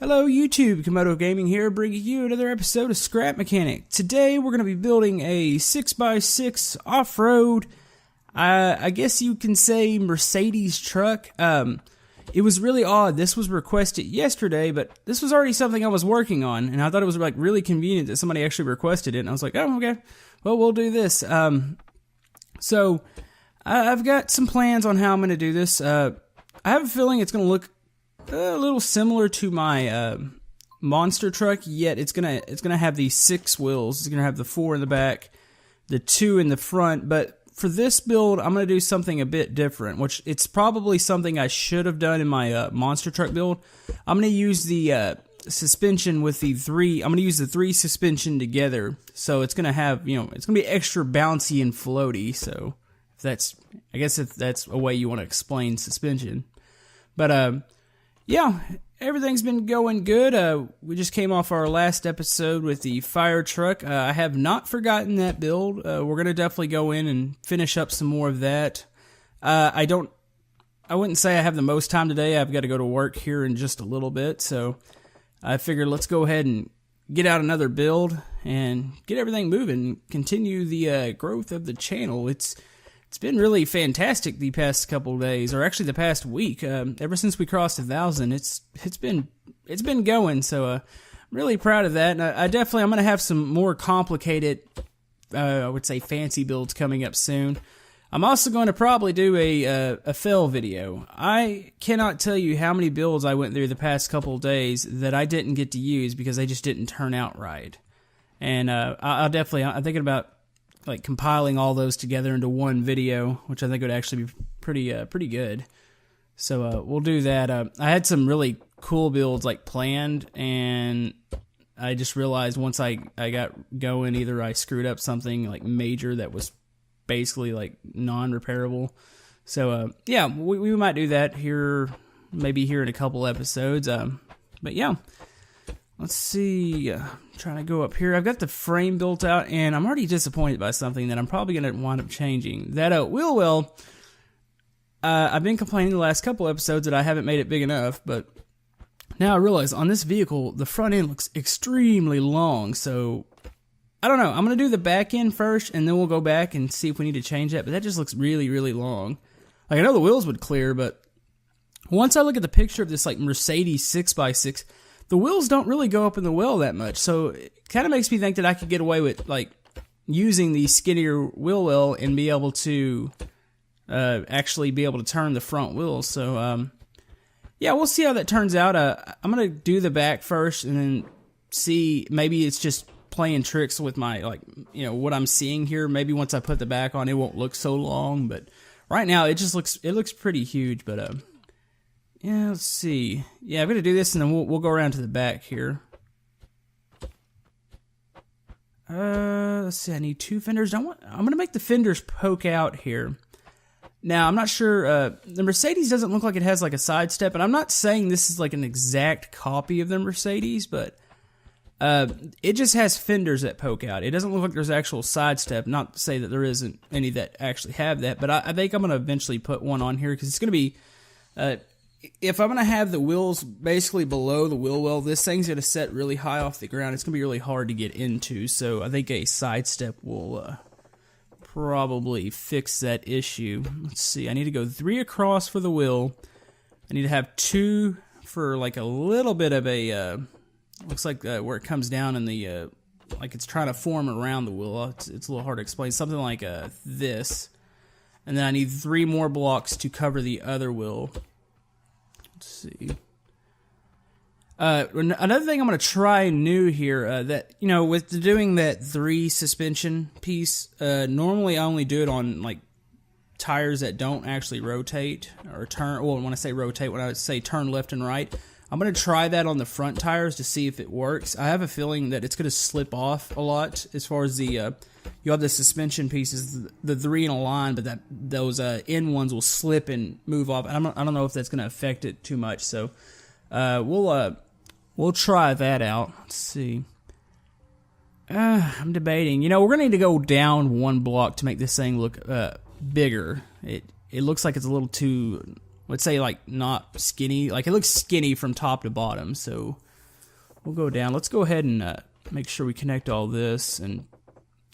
Hello YouTube, Komodo Gaming here, bringing you another episode of Scrap Mechanic. Today we're going to be building a 6x6 off-road, I guess you can say Mercedes truck. It was really odd. This was requested yesterday, but this was already something I was working on, and I thought it was like really convenient that somebody actually requested it, and I was like, oh, okay, well, we'll do this. So I've got some plans on how I'm going to do this. I have a feeling it's going to look a little similar to my monster truck, yet it's gonna have these 6 wheels. It's gonna have the 4 in the back, the 2 in the front. But for this build, I'm gonna do something a bit different, which it's probably something I should have done in my monster truck build. I'm gonna use the suspension with the 3. I'm gonna use the 3 suspension together, so it's gonna have, it's gonna be extra bouncy and floaty. So I guess if that's a way you want to explain suspension, but yeah, everything's been going good. We just came off our last episode with the fire truck. I have not forgotten that build. We're going to definitely go in and finish up some more of that. I wouldn't say I have the most time today. I've got to go to work here in just a little bit. So I figured let's go ahead and get out another build and get everything moving. Continue the growth of the channel. It's been really fantastic the past couple of days, or actually the past week. Ever since we crossed 1,000, it's been going. So I'm really proud of that. And I'm going to have some more complicated, I would say fancy builds coming up soon. I'm also going to probably do a fail video. I cannot tell you how many builds I went through the past couple of days that I didn't get to use because they just didn't turn out right. And I'm thinking about like compiling all those together into one video, which I think would actually be pretty good. So we'll do that. I had some really cool builds like planned, and I just realized once I got going, either I screwed up something like major that was basically like non-repairable. So yeah, we might do that here, maybe here in a couple episodes. But yeah. Let's see, trying to go up here. I've got the frame built out, and I'm already disappointed by something that I'm probably going to wind up changing. That wheel well, I've been complaining the last couple episodes that I haven't made it big enough, but now I realize on this vehicle, the front end looks extremely long, so I don't know. I'm going to do the back end first, and then we'll go back and see if we need to change that, but that just looks really, really long. Like, I know the wheels would clear, but once I look at the picture of this like Mercedes 6x6, the wheels don't really go up in the well that much, so it kind of makes me think that I could get away with like using the skinnier wheel well and be able to actually be able to turn the front wheels. So yeah, we'll see how that turns out. I'm gonna do the back first and then see. Maybe it's just playing tricks with my what I'm seeing here. Maybe once I put the back on, it won't look so long. But right now, it looks pretty huge. But yeah, let's see. Yeah, I'm going to do this, and then we'll go around to the back here. Let's see. I need 2 fenders. I'm going to make the fenders poke out here. Now, I'm not sure. The Mercedes doesn't look like it has like a side step, and I'm not saying this is like an exact copy of the Mercedes, but it just has fenders that poke out. It doesn't look like there's actual side step. Not to say that there isn't any that actually have that, but I think I'm going to eventually put one on here because it's going to be... if I'm going to have the wheels basically below the wheel well, this thing's going to set really high off the ground. It's going to be really hard to get into, so I think a side step will probably fix that issue. Let's see, I need to go 3 across for the wheel. I need to have 2 for like a little bit of a, looks like where it comes down in the, like it's trying to form around the wheel. It's a little hard to explain. Something like this. And then I need 3 more blocks to cover the other wheel. Let's see. Another thing I'm going to try new here, that, with doing that 3 suspension piece, normally I only do it on, like, tires that don't actually rotate, or turn, well, when I say rotate, when I say turn left and right, I'm going to try that on the front tires to see if it works. I have a feeling that it's going to slip off a lot as far as the, you have the suspension pieces, the 3 in a line, but those end ones will slip and move off. I don't know if that's going to affect it too much, so we'll try that out. Let's see. I'm debating. We're going to need to go down 1 block to make this thing look bigger. It looks like it's a little too, let's say, like, not skinny. Like, it looks skinny from top to bottom, so we'll go down. Let's go ahead and make sure we connect all this and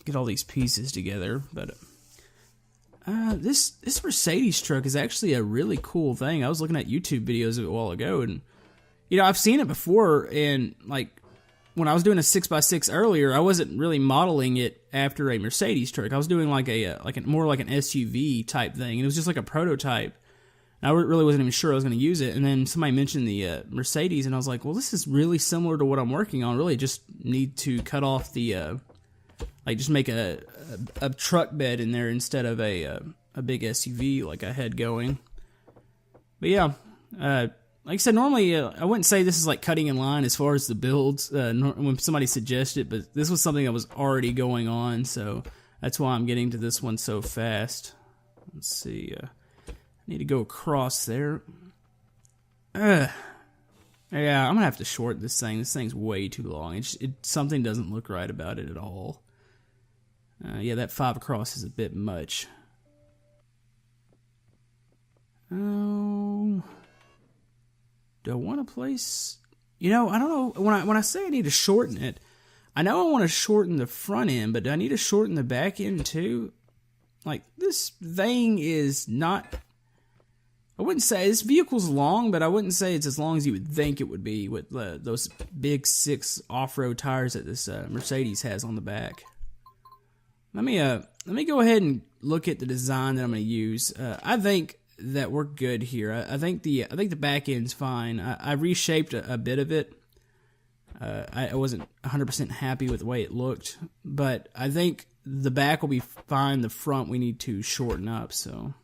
get all these pieces together. But this Mercedes truck is actually a really cool thing. I was looking at YouTube videos of it a while ago, and you know, I've seen it before, and like when I was doing a 6x6 earlier, I wasn't really modeling it after a Mercedes truck. I was doing like more like an SUV type thing, and it was just like a prototype. And I really wasn't even sure I was going to use it, and then somebody mentioned the Mercedes, and I was like, well, this is really similar to what I'm working on. Really, just need to cut off the like just make a truck bed in there instead of a big SUV like I had going. But yeah, like I said, normally I wouldn't say this is like cutting in line as far as the builds when somebody suggests it, but this was something that was already going on, so that's why I'm getting to this one so fast. Let's see, I need to go across there. Yeah, I'm gonna have to short this thing. This thing's way too long. Something doesn't look right about it at all. Yeah, that 5 across is a bit much. Oh. Do I want to place... You know, I don't know. When I say I need to shorten it, I know I want to shorten the front end, but do I need to shorten the back end too? Like, this thing is not... I wouldn't say... This vehicle's long, but I wouldn't say it's as long as you would think it would be with those big 6 off-road tires that this Mercedes has on the back. Let me go ahead and look at the design that I'm going to use. I think that we're good here. I think the back end's fine. I reshaped a bit of it. I wasn't 100% happy with the way it looked, but I think the back will be fine. The front we need to shorten up. So,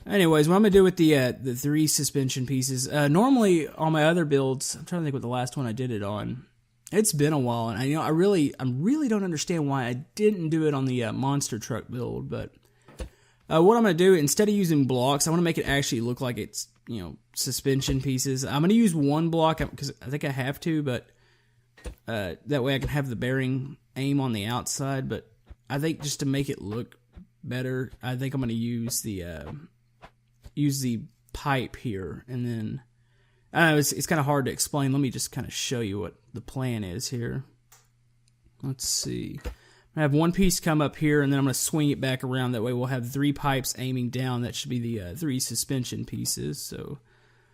anyways, what I'm gonna do with the 3 suspension pieces. Normally on my other builds, I'm trying to think what the last one I did it on. It's been a while, and I really don't understand why I didn't do it on the monster truck build, but. What I'm going to do, instead of using blocks, I want to make it actually look like it's, suspension pieces. I'm going to use one block, because I think I have to, but that way I can have the bearing aim on the outside, but I think just to make it look better, I think I'm going to use the pipe here, and then, I don't know, it's kind of hard to explain. Let me just kind of show you what the plan is here. Let's see. I have one piece come up here, and then I'm going to swing it back around. That way we'll have 3 pipes aiming down. That should be the 3 suspension pieces. So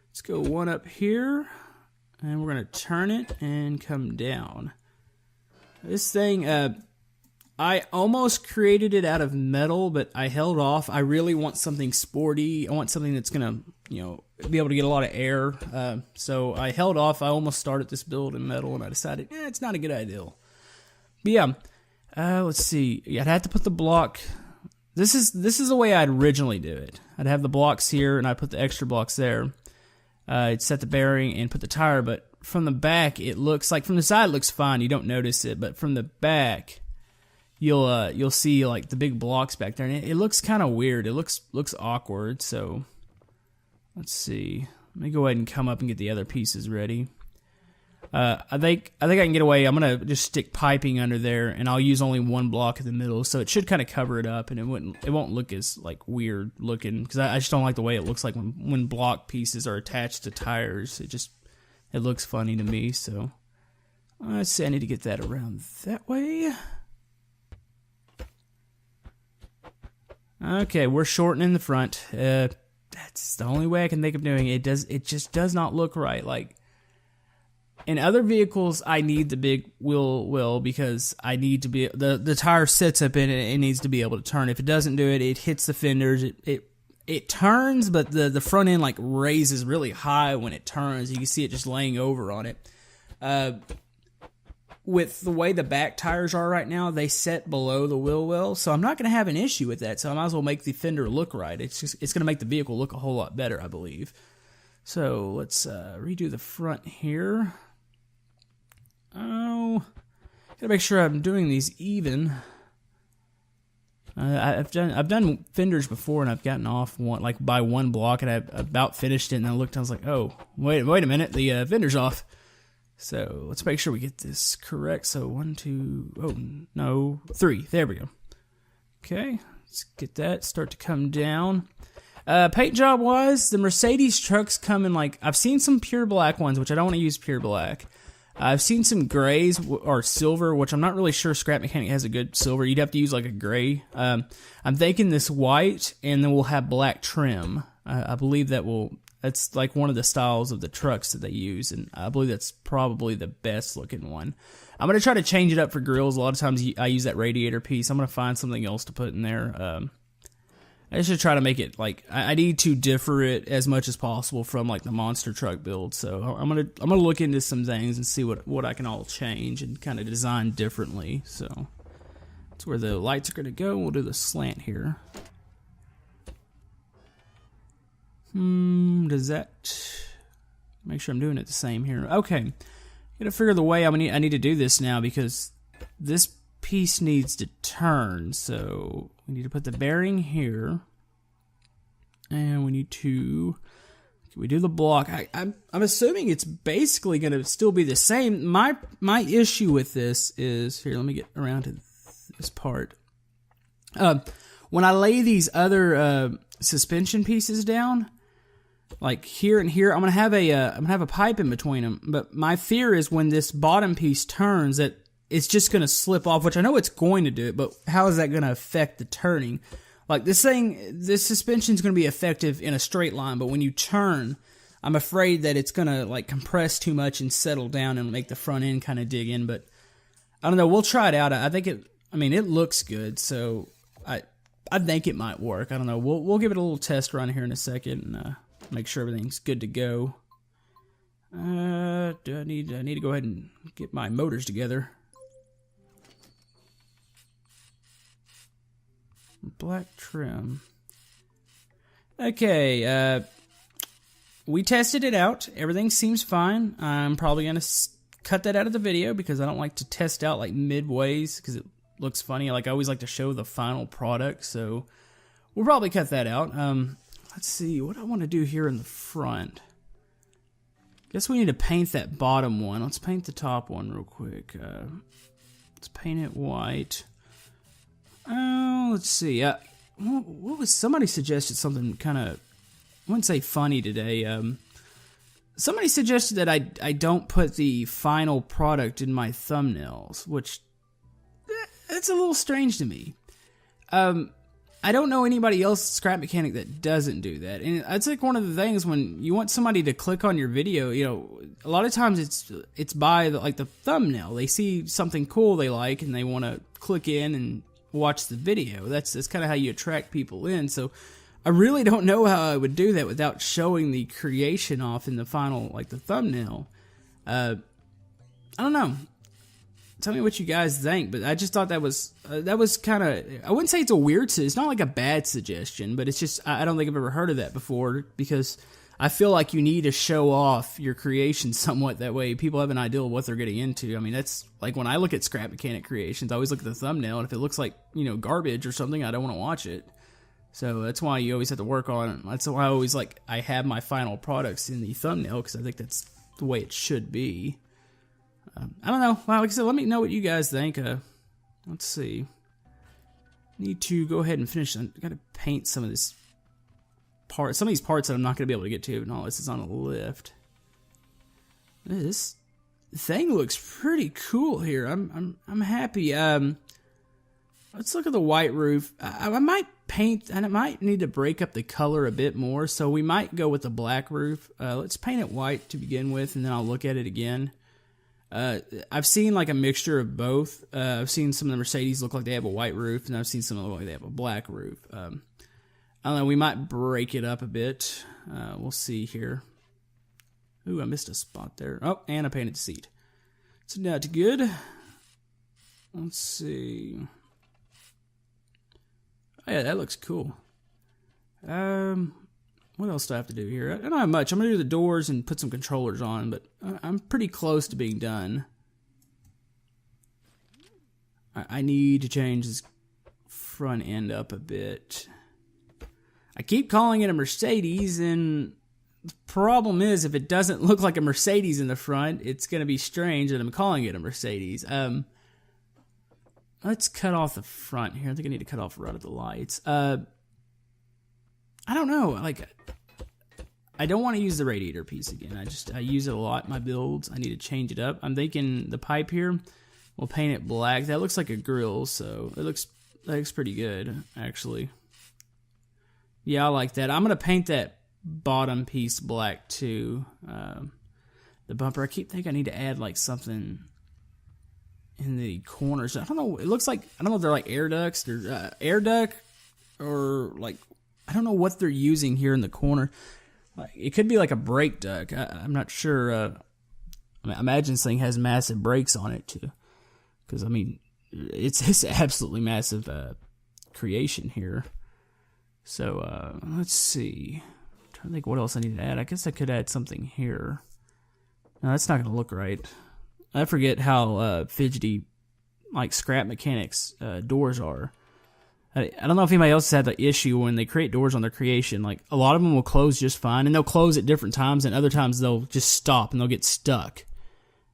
let's go one up here, and we're going to turn it and come down. This thing, I almost created it out of metal, but I held off. I really want something sporty. I want something that's going to, be able to get a lot of air. So I held off. I almost started this build in metal, and I decided, it's not a good idea. But yeah. Let's see. I'd have to put the block. This is the way I'd originally do it. I'd have the blocks here, and I'd put the extra blocks there. I'd set the bearing and put the tire, but from the back, it looks like from the side it looks fine. You don't notice it, but from the back, you'll see like the big blocks back there, and it looks kind of weird. It looks awkward. So let's see. Let me go ahead and come up and get the other pieces ready. I think I can get away. I'm gonna just stick piping under there, and I'll use only one block in the middle, so it should kind of cover it up, and it won't look as like weird looking, because I just don't like the way it looks like when block pieces are attached to tires. It looks funny to me. So let's see. I need to get that around that way. Okay, we're shortening the front. That's the only way I can think of doing it. It just does not look right. Like. In other vehicles, I need the big wheel because I need to be the tire sits up in it. It needs to be able to turn. If it doesn't do it, it hits the fenders. It turns, but the front end like raises really high when it turns. You can see it just laying over on it. With the way the back tires are right now, they set below the wheel well, so I'm not going to have an issue with that. So I might as well make the fender look right. It's going to make the vehicle look a whole lot better, I believe. So let's redo the front here. Oh, gotta make sure I'm doing these even. I've done fenders before, and I've gotten off by one block, and I about finished it, and I looked, and I was like, oh, wait a minute, the fender's off. So let's make sure we get this correct. So 1, 2, oh no, 3. There we go. Okay, let's get that start to come down. Paint job wise, the Mercedes trucks come in I've seen some pure black ones, which I don't want to use pure black. I've seen some grays or silver, which I'm not really sure Scrap Mechanic has a good silver. You'd have to use like a gray. I'm thinking this white, and then we'll have black trim. I believe that's like one of the styles of the trucks that they use, and I believe that's probably the best looking one. I'm going to try to change it up for grills. A lot of times I use that radiator piece. I'm going to find something else to put in there. I should try to make it like I need to differ it as much as possible from like the monster truck build. So I'm gonna look into some things and see what I can all change and kind of design differently. So that's where the lights are gonna go. We'll do the slant here. Does that make sure I'm doing it the same here? Okay, gotta figure the way I need to do this now because this piece needs to turn. So we need to put the bearing here, and we need to do the block. I'm assuming it's basically going to still be the same. My issue with this is here. Let me get around to this part. When I lay these other suspension pieces down, like here and here, I'm gonna have a pipe in between them. But my fear is when this bottom piece turns that it's just going to slip off, which I know it's going to do it, but how is that going to affect the turning? Like this suspension is going to be effective in a straight line, but when you turn, I'm afraid that it's going to like compress too much and settle down and make the front end kind of dig in, but I don't know. We'll try it out. I think it looks good, so I think it might work. I don't know. We'll give it a little test run here in a second and make sure everything's good to go. Do I need to go ahead and get my motors together. Black trim. Okay, we tested it out. Everything seems fine. I'm probably going to cut that out of the video because I don't like to test out like midways because it looks funny. Like I always like to show the final product, so we'll probably cut that out. Let's see what I want to do here in the front. Guess we need to paint that bottom one. Let's paint the top one real quick. Let's paint it white. Let's see. What was somebody suggested something kind of, I wouldn't say funny today. Somebody suggested that I don't put the final product in my thumbnails, which that's a little strange to me. I don't know anybody else Scrap Mechanic that doesn't do that, and it's like one of the things when you want somebody to click on your video. You know, a lot of times it's by the thumbnail. They see something cool they like, and they want to click in and watch the video. That's kind of how you attract people in. So I really don't know how I would do that without showing the creation off in the final, like the thumbnail. I don't know. Tell me what you guys think, but I just thought that was kind of, I wouldn't say it's a weird, it's not like a bad suggestion, but it's just, I don't think I've ever heard of that before because I feel like you need to show off your creation somewhat. That way people have an idea of what they're getting into. I mean, that's like when I look at Scrap Mechanic creations, I always look at the thumbnail, and if it looks like, garbage or something, I don't want to watch it. So that's why you always have to work on it. That's why I always I have my final products in the thumbnail because I think that's the way it should be. I don't know. Well, like I said, let me know what you guys think. Let's see. Need to go ahead and finish. I got to paint some of this part. Some of these parts that I'm not going to be able to get to. And all this is on a lift. This thing looks pretty cool here. I'm happy. Let's look at the white roof. I might paint, and I might need to break up the color a bit more. So we might go with the black roof. Let's paint it white to begin with, and then I'll look at it again. I've seen like a mixture of both. I've seen some of the Mercedes look like they have a white roof, and I've seen some look like they have a black roof. I don't know, we might break it up a bit. We'll see here. Ooh, I missed a spot there. Oh, and I painted the seat. It's not good. Let's see. Oh yeah, that looks cool. What else do I have to do here? I don't have much. I'm going to do the doors and put some controllers on, but I'm pretty close to being done. I need to change this front end up a bit. I keep calling it a Mercedes, and the problem is if it doesn't look like a Mercedes in the front, it's going to be strange that I'm calling it a Mercedes. Let's cut off the front here. I think I need to cut off right at the lights. I don't know. I don't want to use the radiator piece again. I use it a lot in my builds. I need to change it up. I'm thinking the pipe here, we'll paint it black. That looks like a grill, so that looks pretty good, actually. Yeah, I like that. I'm going to paint that bottom piece black, too. The bumper, I keep thinking I need to add, like, something in the corners. I don't know. It looks like, I don't know if they're, like, air ducts. They're air duct, or, like, I don't know what they're using here in the corner. Like, it could be, like, a brake duct. I'm not sure. I imagine this thing has massive brakes on it, too. Because, I mean, it's absolutely massive creation here. So, let's see. I'm trying to think what else I need to add. I guess I could add something here. No, that's not going to look right. I forget how fidgety, like, Scrap Mechanics doors are. I don't know if anybody else has had the issue when they create doors on their creation. Like, a lot of them will close just fine, and they'll close at different times, and other times they'll just stop, and they'll get stuck.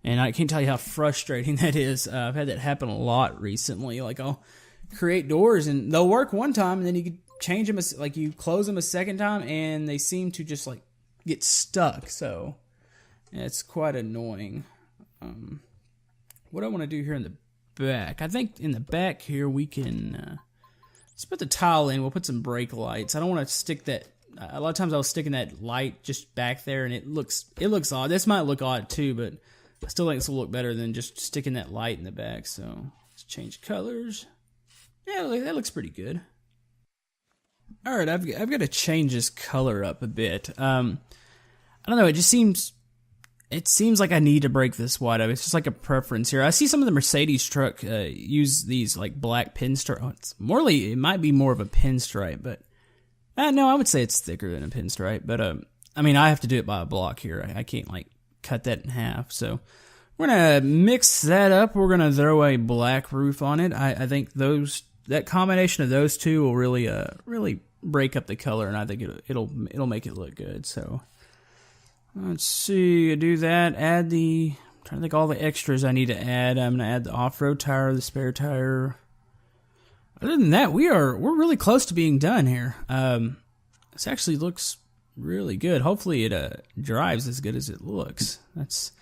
And I can't tell you how frustrating that is. I've had that happen a lot recently. Like, I'll create doors, and they'll work one time, and then you can change them, like, you close them a second time, and they seem to just, like, get stuck. So, yeah, it's quite annoying. What I want to do here in the back, I think in the back here we can... let's put the tile in. We'll put some brake lights. I don't want to stick that. A lot of times I was sticking that light just back there, and it looks odd. This might look odd too, but I still think this will look better than just sticking that light in the back. So let's change colors. Yeah, that looks pretty good. All right, I've got to change this color up a bit. I don't know. It just seems. It seems like I need to break this white up. It's just like a preference here. I see some of the Mercedes truck use these like black pinstripe. Oh, it might be more of a pinstripe, but no, I would say it's thicker than a pinstripe. But I mean, I have to do it by a block here. I can't like cut that in half. So we're gonna mix that up. We're gonna throw a black roof on it. I think that combination of those two will really break up the color, and I think it'll make it look good. So. Let's see, do that, I'm trying to think all the extras I need to add. I'm going to add the off-road tire, the spare tire. Other than that, we're really close to being done here. This actually looks really good. Hopefully it drives as good as it looks. That's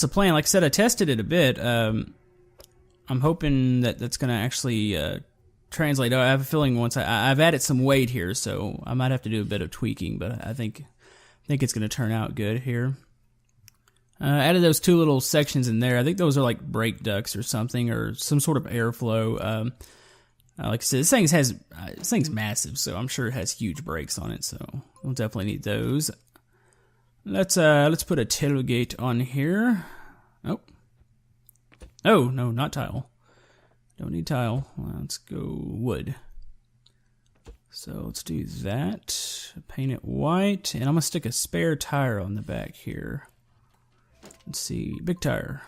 the plan. Like I said, I tested it a bit. I'm hoping that's going to actually translate. I have a feeling once I've added some weight here, so I might have to do a bit of tweaking, but I think it's going to turn out good here. Added those two little sections in there. I think those are like brake ducts or something, or some sort of airflow. Like I said, this thing's massive, so I'm sure it has huge brakes on it. So we'll definitely need those. Let's put a tailgate on here. Oh no, not tile. Don't need tile. Let's go wood. So let's do that. Paint it white, and I'm gonna stick a spare tire on the back here. Let's see, big tire.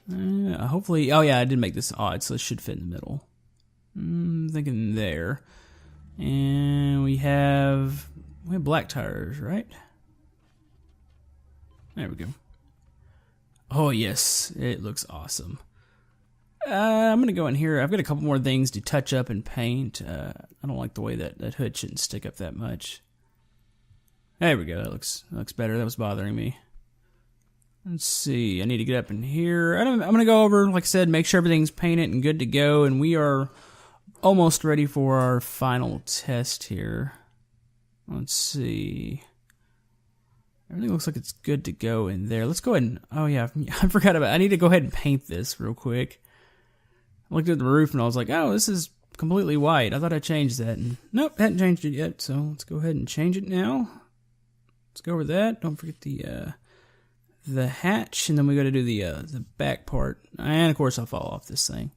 Hopefully, oh yeah, I did make this odd, so it should fit in the middle. I'm thinking there, and we have black tires, right? There we go. Oh yes, it looks awesome. I'm going to go in here. I've got a couple more things to touch up and paint. I don't like the way that hood shouldn't stick up that much. There we go. That looks better. That was bothering me. Let's see. I need to get up in here. I'm going to go over, like I said, make sure everything's painted and good to go. And we are almost ready for our final test here. Let's see. Everything looks like it's good to go in there. Let's go ahead and... Oh, yeah. I forgot about it. I need to go ahead and paint this real quick. I looked at the roof and I was like, oh, this is completely white. I thought I changed that. And nope, hadn't changed it yet. So let's go ahead and change it now. Let's go over that. Don't forget the hatch. And then we got to do the back part. And of course I'll fall off this thing.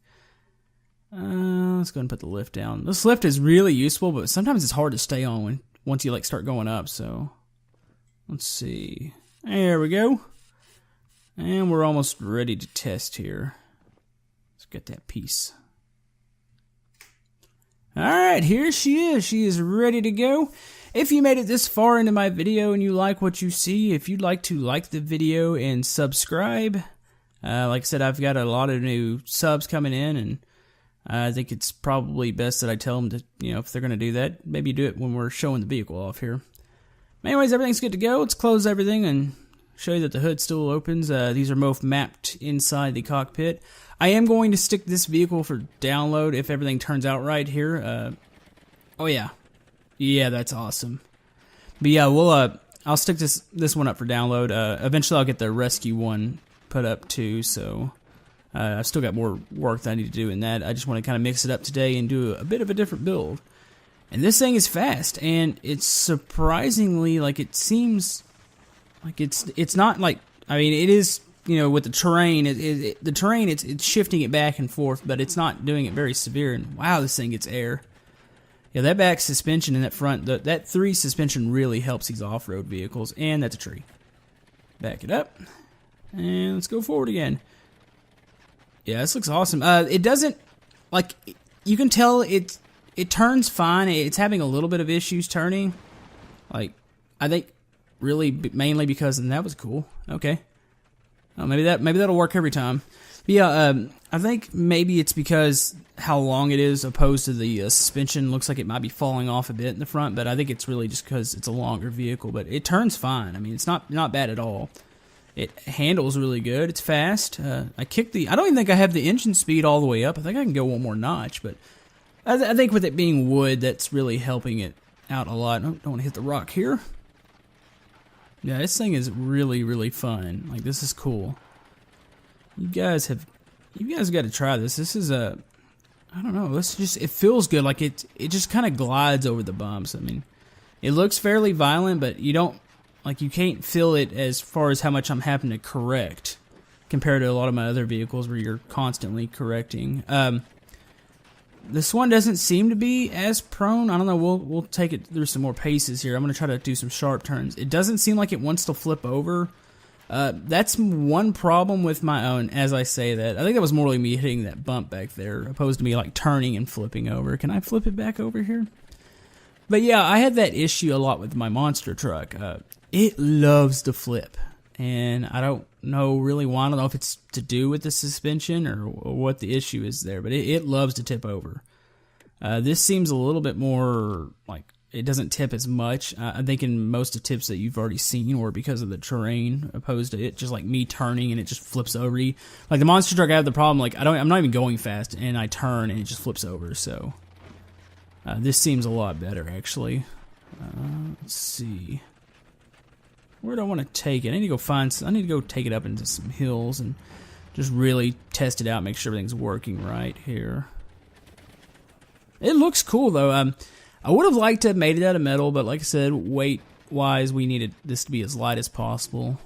Let's go ahead and put the lift down. This lift is really useful, but sometimes it's hard to stay on once you like start going up. So let's see. There we go. And we're almost ready to test here. Get that piece. Alright, here she is. She is ready to go. If you made it this far into my video and you like what you see, if you'd like to like the video and subscribe, like I said, I've got a lot of new subs coming in, and I think it's probably best that I tell them to, if they're going to do that, maybe do it when we're showing the vehicle off here. Anyways, everything's good to go. Let's close everything and show you that the hood still opens. These are both mapped inside the cockpit. I am going to stick this vehicle for download if everything turns out right here. Oh yeah. Yeah, that's awesome. But yeah, I'll stick this one up for download. Eventually I'll get the rescue one put up too, so I've still got more work that I need to do in that. I just want to kind of mix it up today and do a bit of a different build. And this thing is fast, and it's surprisingly, like, it seems like it's not like, I mean, it is, with the terrain, the terrain, it's shifting it back and forth, but it's not doing it very severe, and wow, this thing gets air. Yeah, that back suspension and that front, that 3 suspension really helps these off-road vehicles, and that's a tree. Back it up, and let's go forward again. Yeah, this looks awesome. It doesn't, like, you can tell it turns fine. It's having a little bit of issues turning. Like, I think really mainly because, and that was cool. Okay. Oh, maybe that'll work every time. But yeah, I think maybe it's because how long it is opposed to the suspension. Looks like it might be falling off a bit in the front, but I think it's really just because it's a longer vehicle. But it turns fine. I mean, it's not bad at all. It handles really good. It's fast. I don't even think I have the engine speed all the way up. I think I can go one more notch, but I think with it being wood, that's really helping it out a lot. Don't want to hit the rock here. Yeah, this thing is really, really fun. Like, this is cool. You guys got to try this. This is I don't know. It feels good. Like it just kind of glides over the bumps. I mean, it looks fairly violent, but you can't feel it as far as how much I'm having to correct compared to a lot of my other vehicles where you're constantly correcting. This one doesn't seem to be as prone. I don't know. We'll take it through some more paces here. I'm going to try to do some sharp turns. It doesn't seem like it wants to flip over. That's one problem with my own, as I say that. I think that was more like me hitting that bump back there, opposed to me like turning and flipping over. Can I flip it back over here? But yeah, I had that issue a lot with my monster truck. It loves to flip. And I don't know really why. I don't know if it's to do with the suspension or what the issue is there, but it loves to tip over. This seems a little bit more like it doesn't tip as much. I think in most of the tips that you've already seen or because of the terrain, opposed to it just like me turning and it just flips over. Like the monster truck, I have the problem like I'm not even going fast and I turn and it just flips over. So this seems a lot better actually. Let's see. Where do I want to take it? I need to go take it up into some hills and just really test it out, make sure everything's working right here. It looks cool though. I would have liked to have made it out of metal, but like I said, weight-wise, we needed this to be as light as possible.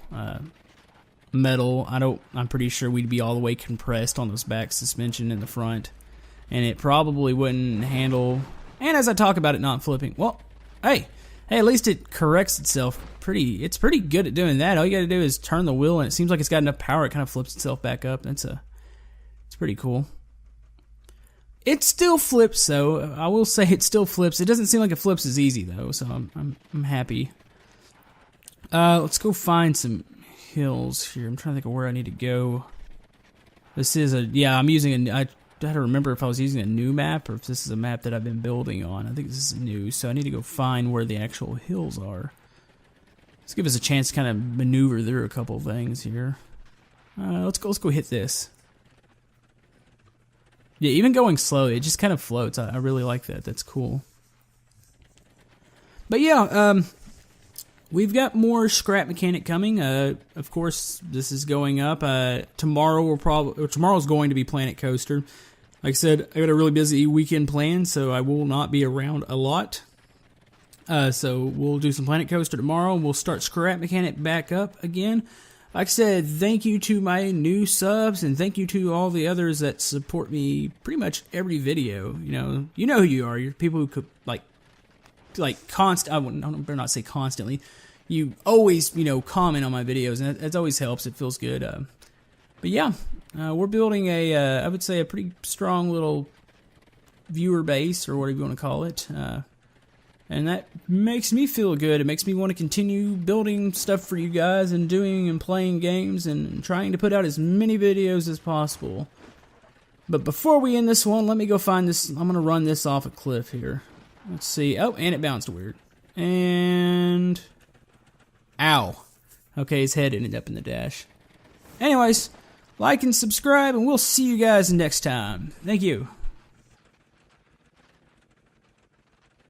Metal, I'm pretty sure we'd be all the way compressed on this back suspension in the front, and it probably wouldn't handle. And as I talk about it not flipping, well, hey, at least it corrects itself. It's pretty good at doing that. All you got to do is turn the wheel, and it seems like it's got enough power. It kind of flips itself back up. It's pretty cool. It still flips, though. I will say it still flips. It doesn't seem like it flips as easy, though. So I'm happy. Let's go find some hills here. I'm trying to think of where I need to go. This is I'm using I had to remember if I was using a new map or if this is a map that I've been building on. I think this is new, so I need to go find where the actual hills are. Let's give us a chance to kind of maneuver through a couple things here. Let's go hit this. Yeah, even going slowly, it just kind of floats. I really like that. That's cool. But yeah, we've got more Scrap Mechanic coming. Of course, this is going up. Tomorrow's going to be Planet Coaster. Like I said, I got a really busy weekend planned, so I will not be around a lot. So we'll do some Planet Coaster tomorrow, and we'll start Scrap Mechanic back up again. Like I said, thank you to my new subs, and thank you to all the others that support me pretty much every video. You know who you are. You're people who could I better not say constantly. You always, comment on my videos, and that always helps. It feels good. But yeah, we're building I would say a pretty strong little viewer base, or whatever you want to call it. And that makes me feel good. It makes me want to continue building stuff for you guys and doing and playing games and trying to put out as many videos as possible. But before we end this one, let me go find this. I'm going to run this off a cliff here. Let's see. Oh, and it bounced weird. And... ow. Okay, his head ended up in the dash. Anyways, like and subscribe, and we'll see you guys next time. Thank you.